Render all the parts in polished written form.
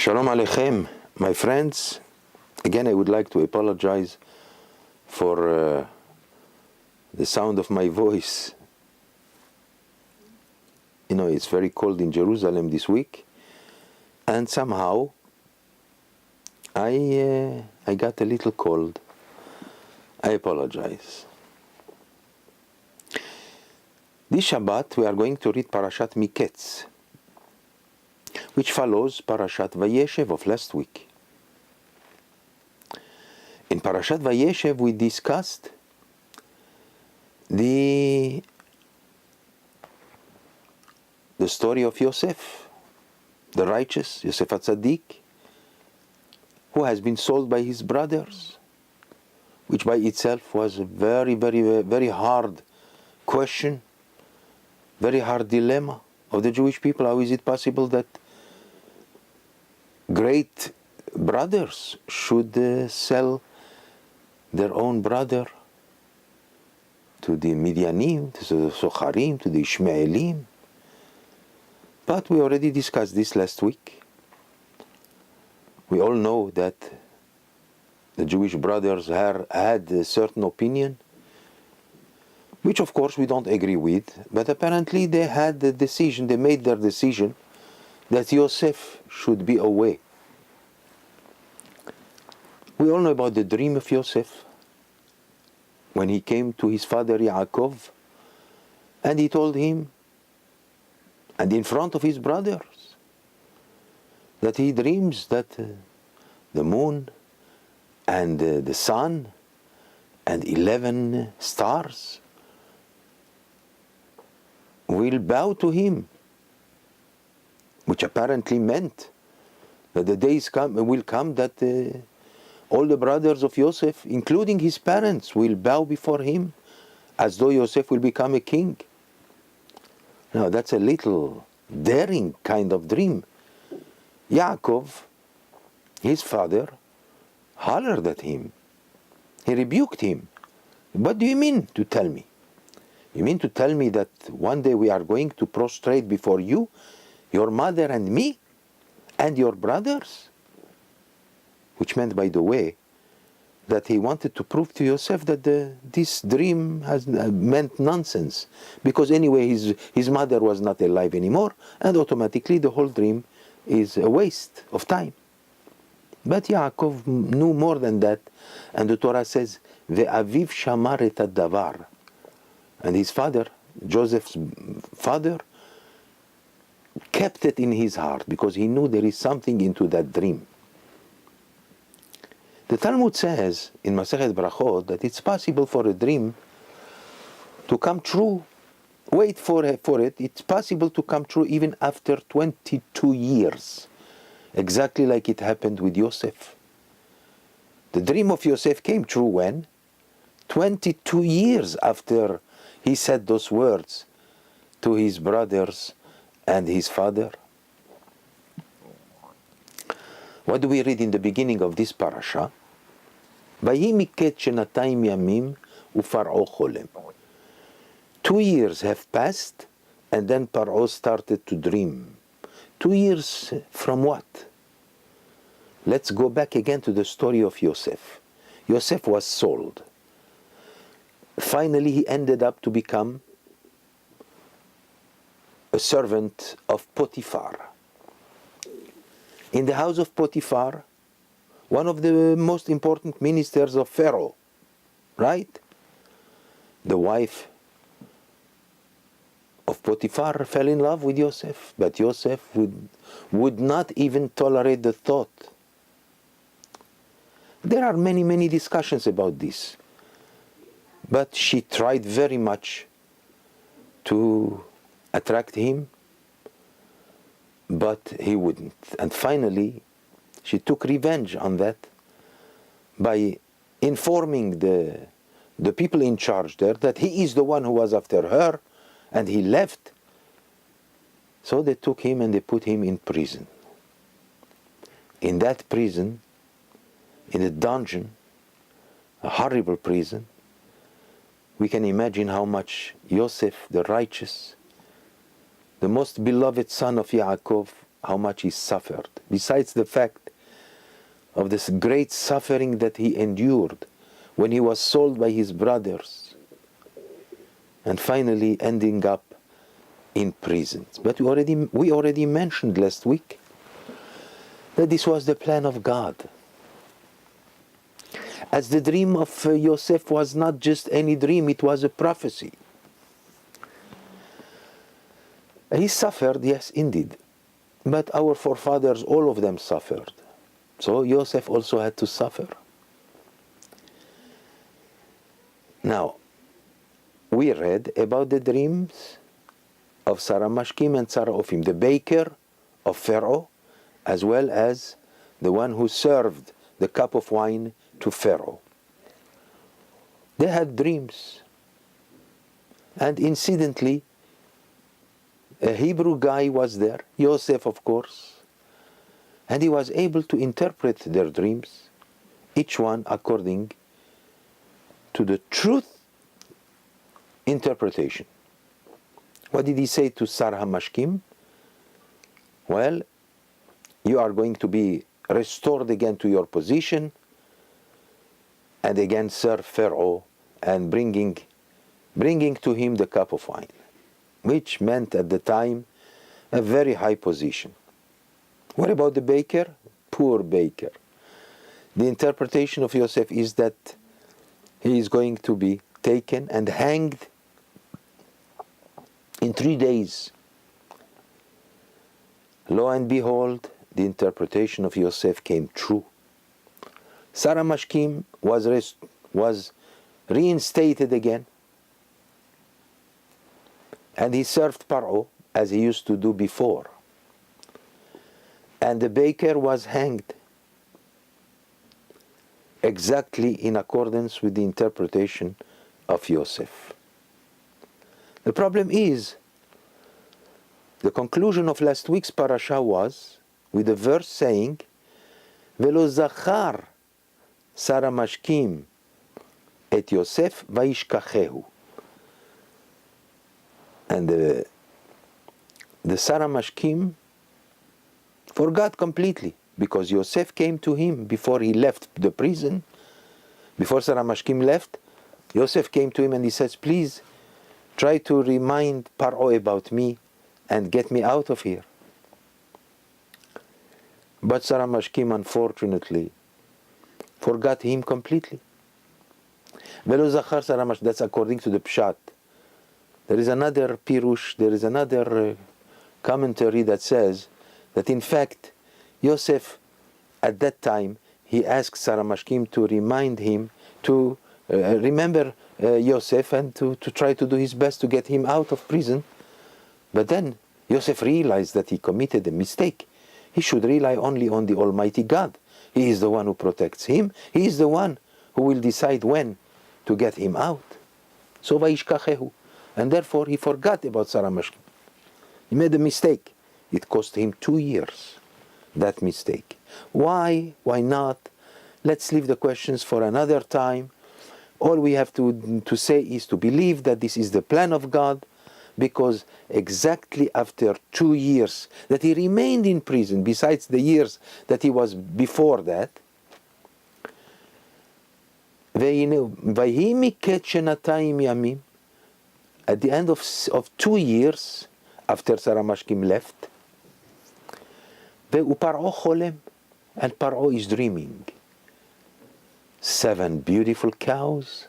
Shalom Aleichem, my friends. Again, I would like to apologize for the sound of my voice. You know, it's very cold in Jerusalem this week, and somehow I got a little cold. I apologize. This Shabbat we are going to read Parashat Miketz, which follows Parashat Vayeshev of last week. In Parashat Vayeshev we discussed the story of Yosef, the righteous, Yosef HaTzadik, who has been sold by his brothers, which by itself was a very, very, very hard question, very hard dilemma of the Jewish people. How is it possible that great brothers should sell their own brother to the Midianim, to the Socharim, to the Ishmaelim? But we already discussed this last week. We all know that the Jewish brothers had a certain opinion, which of course we don't agree with, but apparently they had the decision, they made their decision that Yosef should be away. We all know about the dream of Yosef when he came to his father Yaakov and he told him, and in front of his brothers, that he dreams that the moon and the sun and 11 stars will bow to him, which apparently meant that the days will come that all the brothers of Yosef, including his parents, will bow before him as though Yosef will become a king. Now that's a little daring kind of dream. Yaakov, his father, hollered at him. He rebuked him. What do you mean to tell me? You mean to tell me that one day we are going to prostrate before you, your mother and me, and your brothers? Which meant, by the way, that he wanted to prove to Yosef that this dream has meant nonsense. Because anyway, his mother was not alive anymore, and automatically the whole dream is a waste of time. But Yaakov knew more than that, and the Torah says, "Ve'aviv shamar et hadavar," and his father, Joseph's father, kept it in his heart because he knew there is something into that dream. The Talmud says in Masechet Brachot that it's possible for a dream to come true. Wait for it. It's possible to come true even after 22 years. Exactly like it happened with Yosef. The dream of Yosef came true when? 22 years after he said those words to his brothers and his father. What do we read in the beginning of this parasha? ויהי מקץ שנתיים ימים ופרעה חולם. 2 years have passed and then Paro started to dream. 2 years from what? Let's go back again to the story of Yosef. Yosef was sold. Finally he ended up to become a servant of Potiphar. In the house of Potiphar, one of the most important ministers of Pharaoh, right? The wife of Potiphar fell in love with Yosef, but Yosef would not even tolerate the thought. There are many, many discussions about this, but she tried very much to attract him, but he wouldn't. And finally, she took revenge on that by informing the people in charge there that he is the one who was after her, and he left. So they took him and they put him in prison. In that prison, in a dungeon, a horrible prison, we can imagine how much Yosef, the righteous, the most beloved son of Yaakov, how much he suffered. Besides the fact of this great suffering that he endured when he was sold by his brothers and finally ending up in prison. But we already mentioned last week that this was the plan of God. As the dream of Yosef was not just any dream, it was a prophecy. He suffered, yes, indeed. But our forefathers, all of them suffered. So Yosef also had to suffer. Now, we read about the dreams of Sarah Mashkim and Sarah Ophim, the baker of Pharaoh, as well as the one who served the cup of wine to Pharaoh. They had dreams. And incidentally, a Hebrew guy was there, Yosef of course, and he was able to interpret their dreams, each one according to the truth interpretation. What did he say to Sarah Mashkim? Well, you are going to be restored again to your position and again serve Pharaoh and bringing to him the cup of wine, which meant at the time a very high position. What about the baker? Poor baker. The interpretation of Yosef is that he is going to be taken and hanged in 3 days. Lo and behold, the interpretation of Yosef came true. Sarah Mashkim was reinstated again, and he served Paro as he used to do before. And the baker was hanged exactly in accordance with the interpretation of Yosef. The problem is, the conclusion of last week's parasha was with the verse saying, Velo zachar Sarah Mashkim et Yosef vaishkachehu. And the Sarah Mashkim forgot completely, because Yosef came to him before he left the prison. Before Sarah Mashkim left, Yosef came to him and he says, please try to remind Paro about me and get me out of here. But Sarah Mashkim, unfortunately, forgot him completely. Velo zachar Sarah Mashkim, that's according to the Pshat. There is another Pirush, there is another commentary that says that in fact, Yosef, at that time, he asked Sarah Mashkim to remind him to remember Yosef and to try to do his best to get him out of prison. But then Yosef realized that he committed a mistake. He should rely only on the Almighty God. He is the one who protects him. He is the one who will decide when to get him out. So vaishkachehu. And therefore he forgot about Sarah Mashkim. He made a mistake. It cost him 2 years, that mistake. Why? Why not? Let's leave the questions for another time. All we have to say is to believe that this is the plan of God, because exactly after 2 years that he remained in prison, besides the years that he was before that, at the end of 2 years after Sarah Mashkim left, and Paro is dreaming. 7 beautiful cows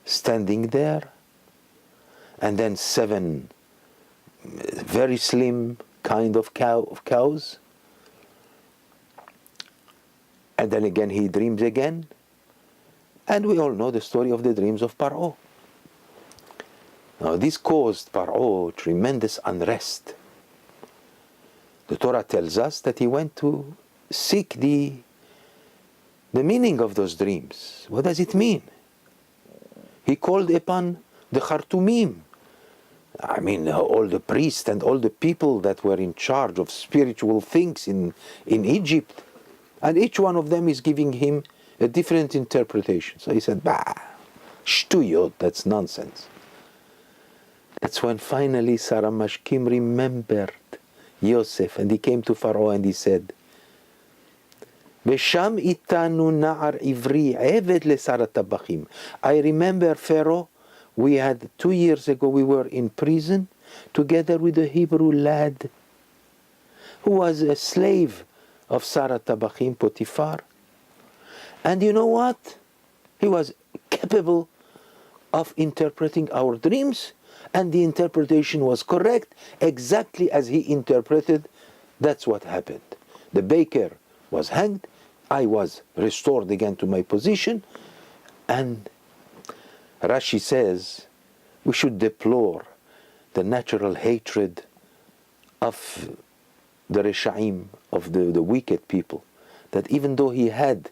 standing there, and then 7 very slim kind of cows. And then again he dreams again. And we all know the story of the dreams of Paro. Now this caused Paro tremendous unrest. The Torah tells us that he went to seek the meaning of those dreams. What does it mean? He called upon the Khartoumim. I mean, all the priests and all the people that were in charge of spiritual things in Egypt. And each one of them is giving him a different interpretation. So he said, bah, shtuyot, that's nonsense. That's when finally Sarah Mashkim remembered Yosef, and he came to Pharaoh and he said, Vesham itanu na'ar ivri eved lesar tabachim. I remember, Pharaoh, we had 2 years ago, we were in prison together with a Hebrew lad who was a slave of Sarah Tabachim, Potiphar. And you know what? He was capable of interpreting our dreams, and the interpretation was correct, exactly as he interpreted. That's what happened. The baker was hanged, I was restored again to my position, and Rashi says we should deplore the natural hatred of the Reshaim, of the wicked people, that even though he had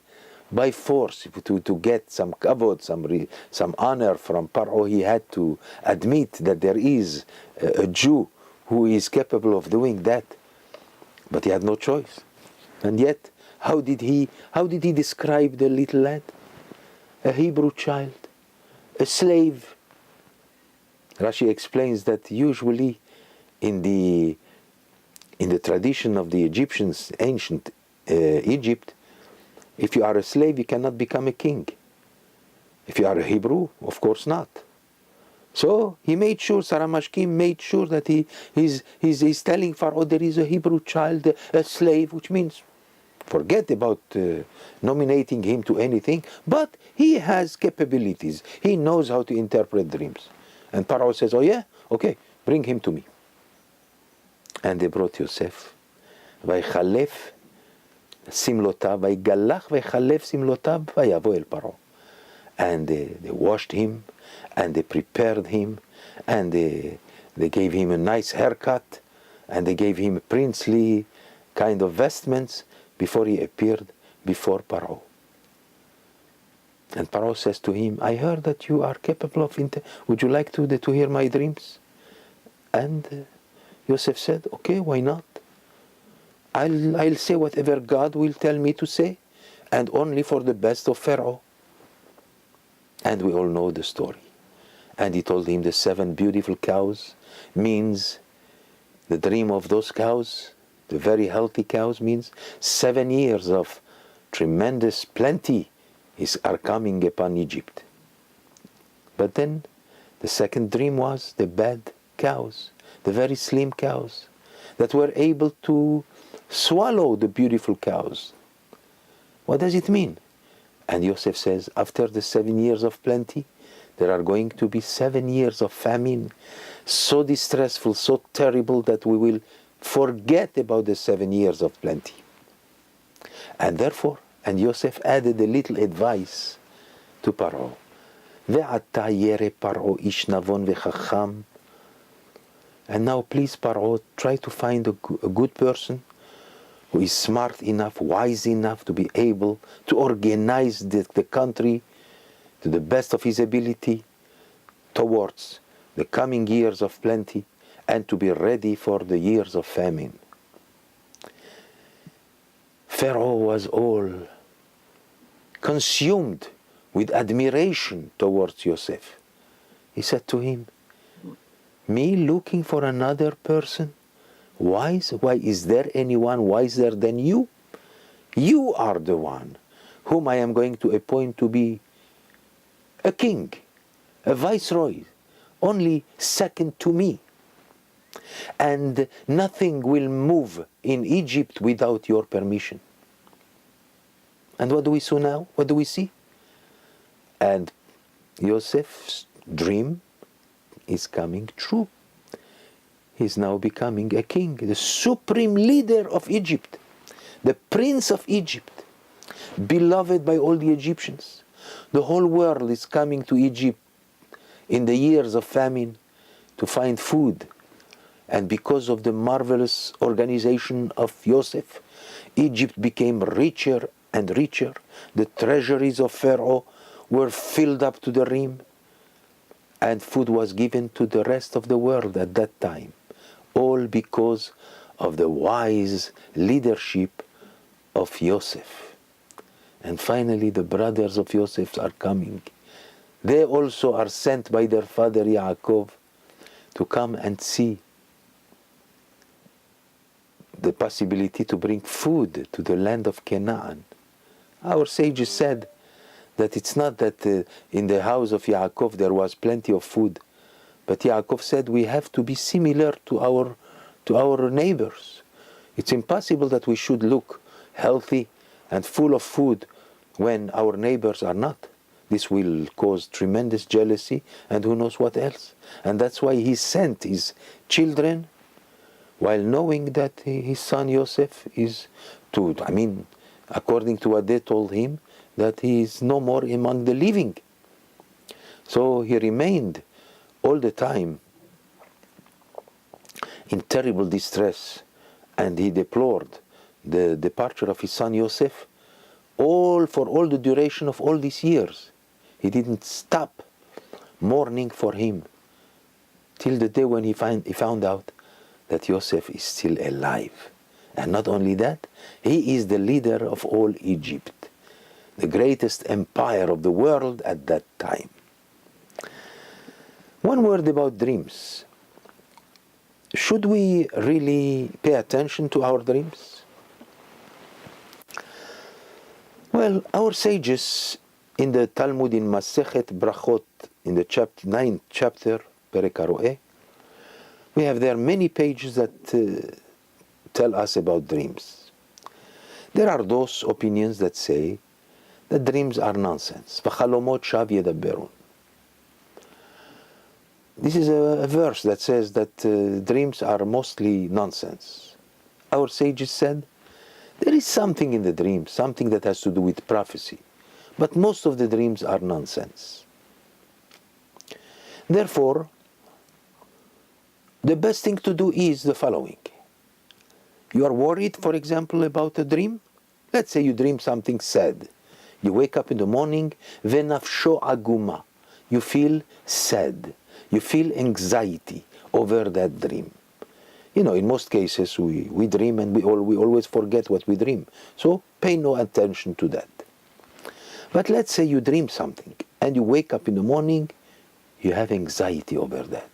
by force to get some kavod, some honor from Paro, he had to admit that there is a Jew who is capable of doing that, but he had no choice. And yet, how did he describe the little lad? A Hebrew child, a slave. Rashi explains that usually in the tradition of the Egyptians, ancient Egypt, if you are a slave, you cannot become a king. If you are a Hebrew, of course not. So he made sure, Saramashkim made sure that he's telling Pharaoh there is a Hebrew child, a slave, which means forget about nominating him to anything, but he has capabilities. He knows how to interpret dreams. And Pharaoh says, oh yeah? Okay, bring him to me. And they brought Yosef. ויחלף שמלותיו, ויגלח ויחלף שמלותיו, ויבוא אל פרעה. And they washed him, and they prepared him, and they gave him a nice haircut, and they gave him princely kind of vestments before he appeared before Paro. And Paro says to him, I heard that you are capable of would you like to hear my dreams? And Yosef said, okay, why not? I'll say whatever God will tell me to say, and only for the best of Pharaoh. And we all know the story. And he told him the 7 beautiful cows means the dream of those cows, the very healthy cows, means 7 years of tremendous plenty are coming upon Egypt. But then the second dream was the bad cows, the very slim cows that were able to swallow the beautiful cows. What does it mean? And Yosef says, after the 7 years of plenty, there are going to be 7 years of famine, so distressful, so terrible that we will forget about the 7 years of plenty. And therefore, and Yosef added a little advice to Paro. Ve'ata yere Paro ish navon ve'chacham. And now please, Paro, try to find a good person who is smart enough, wise enough to be able to organize the country to the best of his ability towards the coming years of plenty and to be ready for the years of famine. Pharaoh was all consumed with admiration towards Yosef. He said to him, me looking for another person? Wise? Why is there anyone wiser than you? You are the one whom I am going to appoint to be a king, a viceroy, only second to me. And nothing will move in Egypt without your permission. And what do we see now? What do we see? And Yosef's dream is coming true. He's now becoming a king, the supreme leader of Egypt, the prince of Egypt, beloved by all the Egyptians. The whole world is coming to Egypt in the years of famine to find food. And because of the marvelous organization of Yosef, Egypt became richer and richer. The treasuries of Pharaoh were filled up to the rim, and food was given to the rest of the world at that time. All because of the wise leadership of Yosef. And finally the brothers of Yosef are coming. They also are sent by their father Yaakov to come and see the possibility to bring food to the land of Canaan. Our sages said that it's not that in the house of Yaakov there was plenty of food, but Yaakov said we have to be similar to our neighbors. It's impossible that we should look healthy and full of food when our neighbors are not. This will cause tremendous jealousy and who knows what else. And that's why he sent his children while knowing that his son Yosef is according to what they told him, that he is no more among the living. So he remained all the time in terrible distress, and he deplored the departure of his son Yosef for all the duration of all these years. He didn't stop mourning for him till the day when he found out that Yosef is still alive. And not only that, he is the leader of all Egypt, the greatest empire of the world at that time. One word about dreams. Should we really pay attention to our dreams? Well, our sages in the Talmud in Masechet Brachot, in the 9th chapter, Perek HaRo'eh, we have there many pages that tell us about dreams. There are those opinions that say that dreams are nonsense. V'chalomot shav yedaberun. This is a verse that says that dreams are mostly nonsense. Our sages said there is something in the dream, something that has to do with prophecy, but most of the dreams are nonsense. Therefore, the best thing to do is the following. You are worried, for example, about a dream. Let's say you dream something sad. You wake up in the morning, venafsho aguma. You feel sad. You feel anxiety over that dream. You know, in most cases we dream and we always forget what we dream. So pay no attention to that. But let's say you dream something and you wake up in the morning, you have anxiety over that.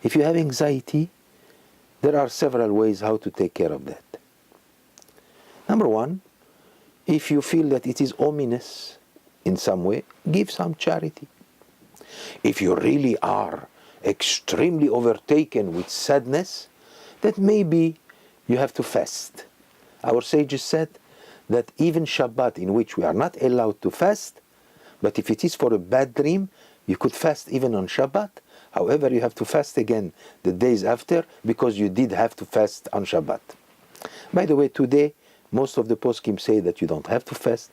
If you have anxiety, there are several ways how to take care of that. Number one, if you feel that it is ominous in some way, give some charity. If you really are extremely overtaken with sadness, that maybe you have to fast. Our sages said that even Shabbat, in which we are not allowed to fast, but if it is for a bad dream, you could fast even on Shabbat. However, you have to fast again the days after, because you did have to fast on Shabbat. By the way, today, most of the poskim say that you don't have to fast,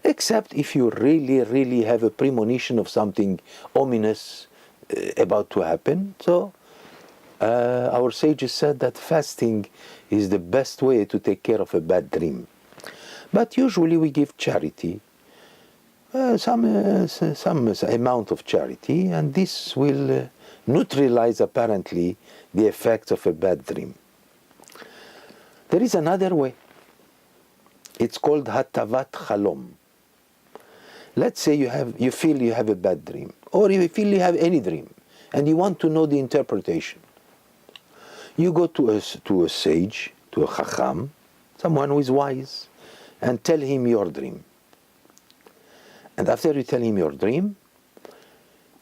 except if you really have a premonition of something ominous about to happen. So, our sages said that fasting is the best way to take care of a bad dream. But usually we give charity, some amount of charity, and this will neutralize apparently the effects of a bad dream. There is another way. It's called hatavat chalom. Let's say you feel you have a bad dream, or you feel you have any dream, and you want to know the interpretation. You go to a sage, to a chacham, someone who is wise, and tell him your dream. And after you tell him your dream,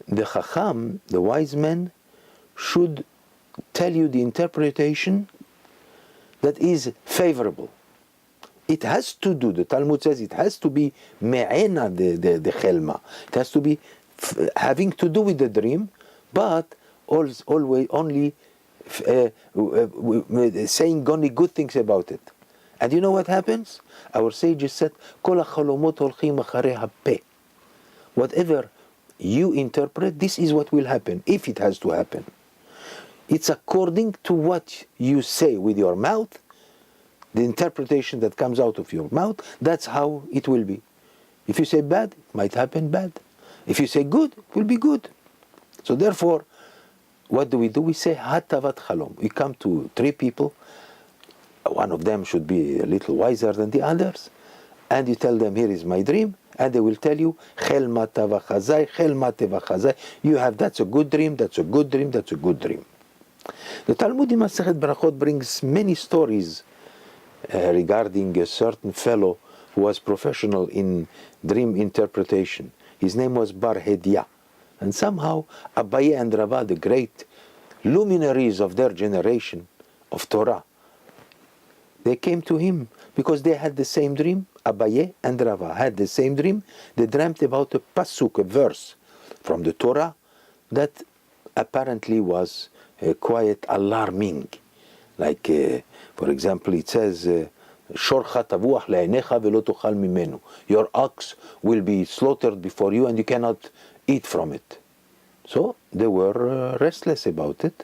the chacham, the wise man, should tell you the interpretation that is favorable. It has to do, the Talmud says, it has to be me'ena the chelma. It has to be having to do with the dream, but always only saying only good things about it. And you know what happens? Our sages said, Kol hachalomot holchim acharei hapeh. Whatever you interpret, this is what will happen, if it has to happen. It's according to what you say with your mouth, the interpretation that comes out of your mouth, that's how it will be. If you say bad, it might happen bad. If you say good, it will be good. So therefore, what do? We say hatavat chalom. We come to three people, one of them should be a little wiser than the others, and you tell them, here is my dream, and they will tell you, chelma tavachazai, chelma tevachazai. You have, that's a good dream, that's a good dream, that's a good dream. The Talmud in Masechet Brachot brings many stories regarding a certain fellow who was professional in dream interpretation. His name was Bar Hedia. And somehow Abaye and Rava, the great luminaries of their generation of Torah, they came to him because they had the same dream. Abaye and Rava had the same dream. They dreamt about a pasuk, a verse from the Torah that apparently was quite alarming. Like, for example, it says, "Shorcha tavuach le'einecha ve'lo tochal mimenu." Your ox will be slaughtered before you, and you cannot eat from it. So they were restless about it,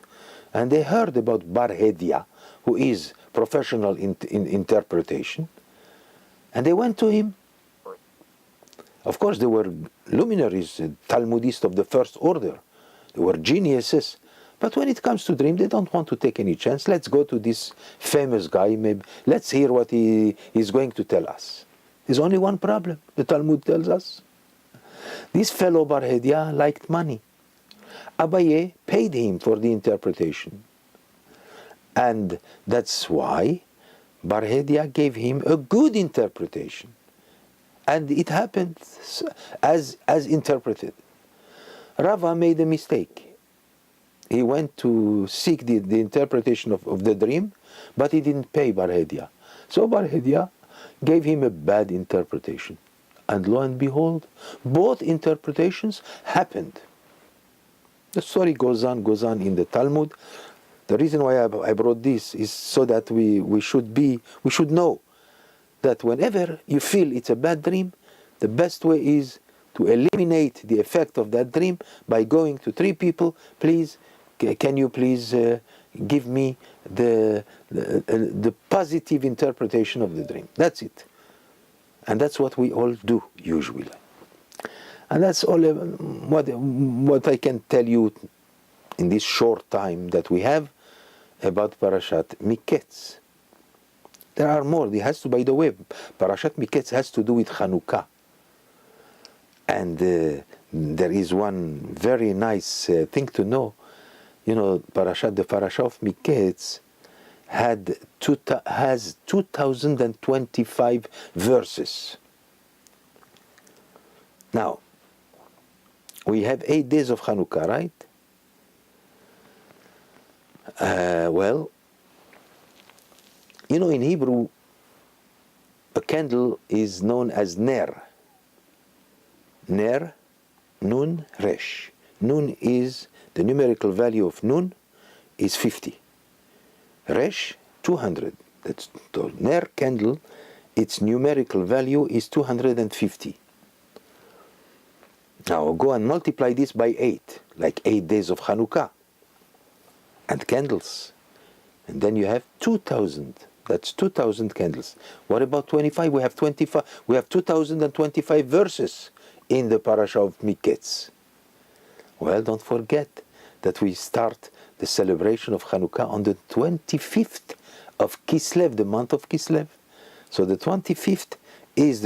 and they heard about Bar Hedia, who is professional in interpretation, and they went to him. Of course, they were luminaries, Talmudists of the first order. They were geniuses. But when it comes to dream, they don't want to take any chance. Let's go to this famous guy. Maybe let's hear what he is going to tell us. There's only one problem, the Talmud tells us. This fellow Bar Hedia liked money. Abaye paid him for the interpretation. And that's why Bar Hedia gave him a good interpretation. And it happened as interpreted. Rava made a mistake. He went to seek the interpretation of the dream, but he didn't pay Bar Hedia. So Bar Hedia gave him a bad interpretation. And lo and behold, both interpretations happened. The story goes on in the Talmud. The reason why I brought this is so that we should know that whenever you feel it's a bad dream, the best way is to eliminate the effect of that dream by going to three people. Please, can you please give me the positive interpretation of the dream? That's it. And that's what we all do usually. And that's all what I can tell you in this short time that we have about Parashat Miketz. There are more. It has to, by the way, Parashat Miketz has to do with Chanukah. And there is one very nice thing to know. You know, the Parashat of Miketz has 2,025 verses. Now, we have 8 days of Chanukah, right? Well, you know, in Hebrew, a candle is known as ner. Ner, nun, resh. Nun is, the numerical value of nun is 50. Resh, 200. That's the ner candle, its numerical value is 250. Now go and multiply this by 8, like 8 days of Chanukah and candles. And then you have 2,000. That's 2,000 candles. What about 25? We have 25. We have 2,025 verses in the Parashat of Miketz. Well, don't forget that we start the celebration of Chanukah on the 25th of Kislev, the month of Kislev. So the 25th is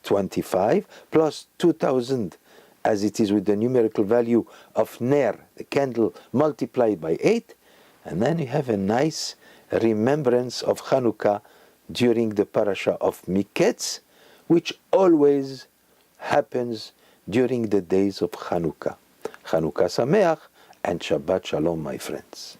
25 plus 2,000, as it is with the numerical value of Ner, the candle, multiplied by 8, and then you have a nice remembrance of Chanukah during the Parasha of Miketz, which always happens during the days of Chanukah. Chanukah Sameach and Shabbat Shalom, my friends.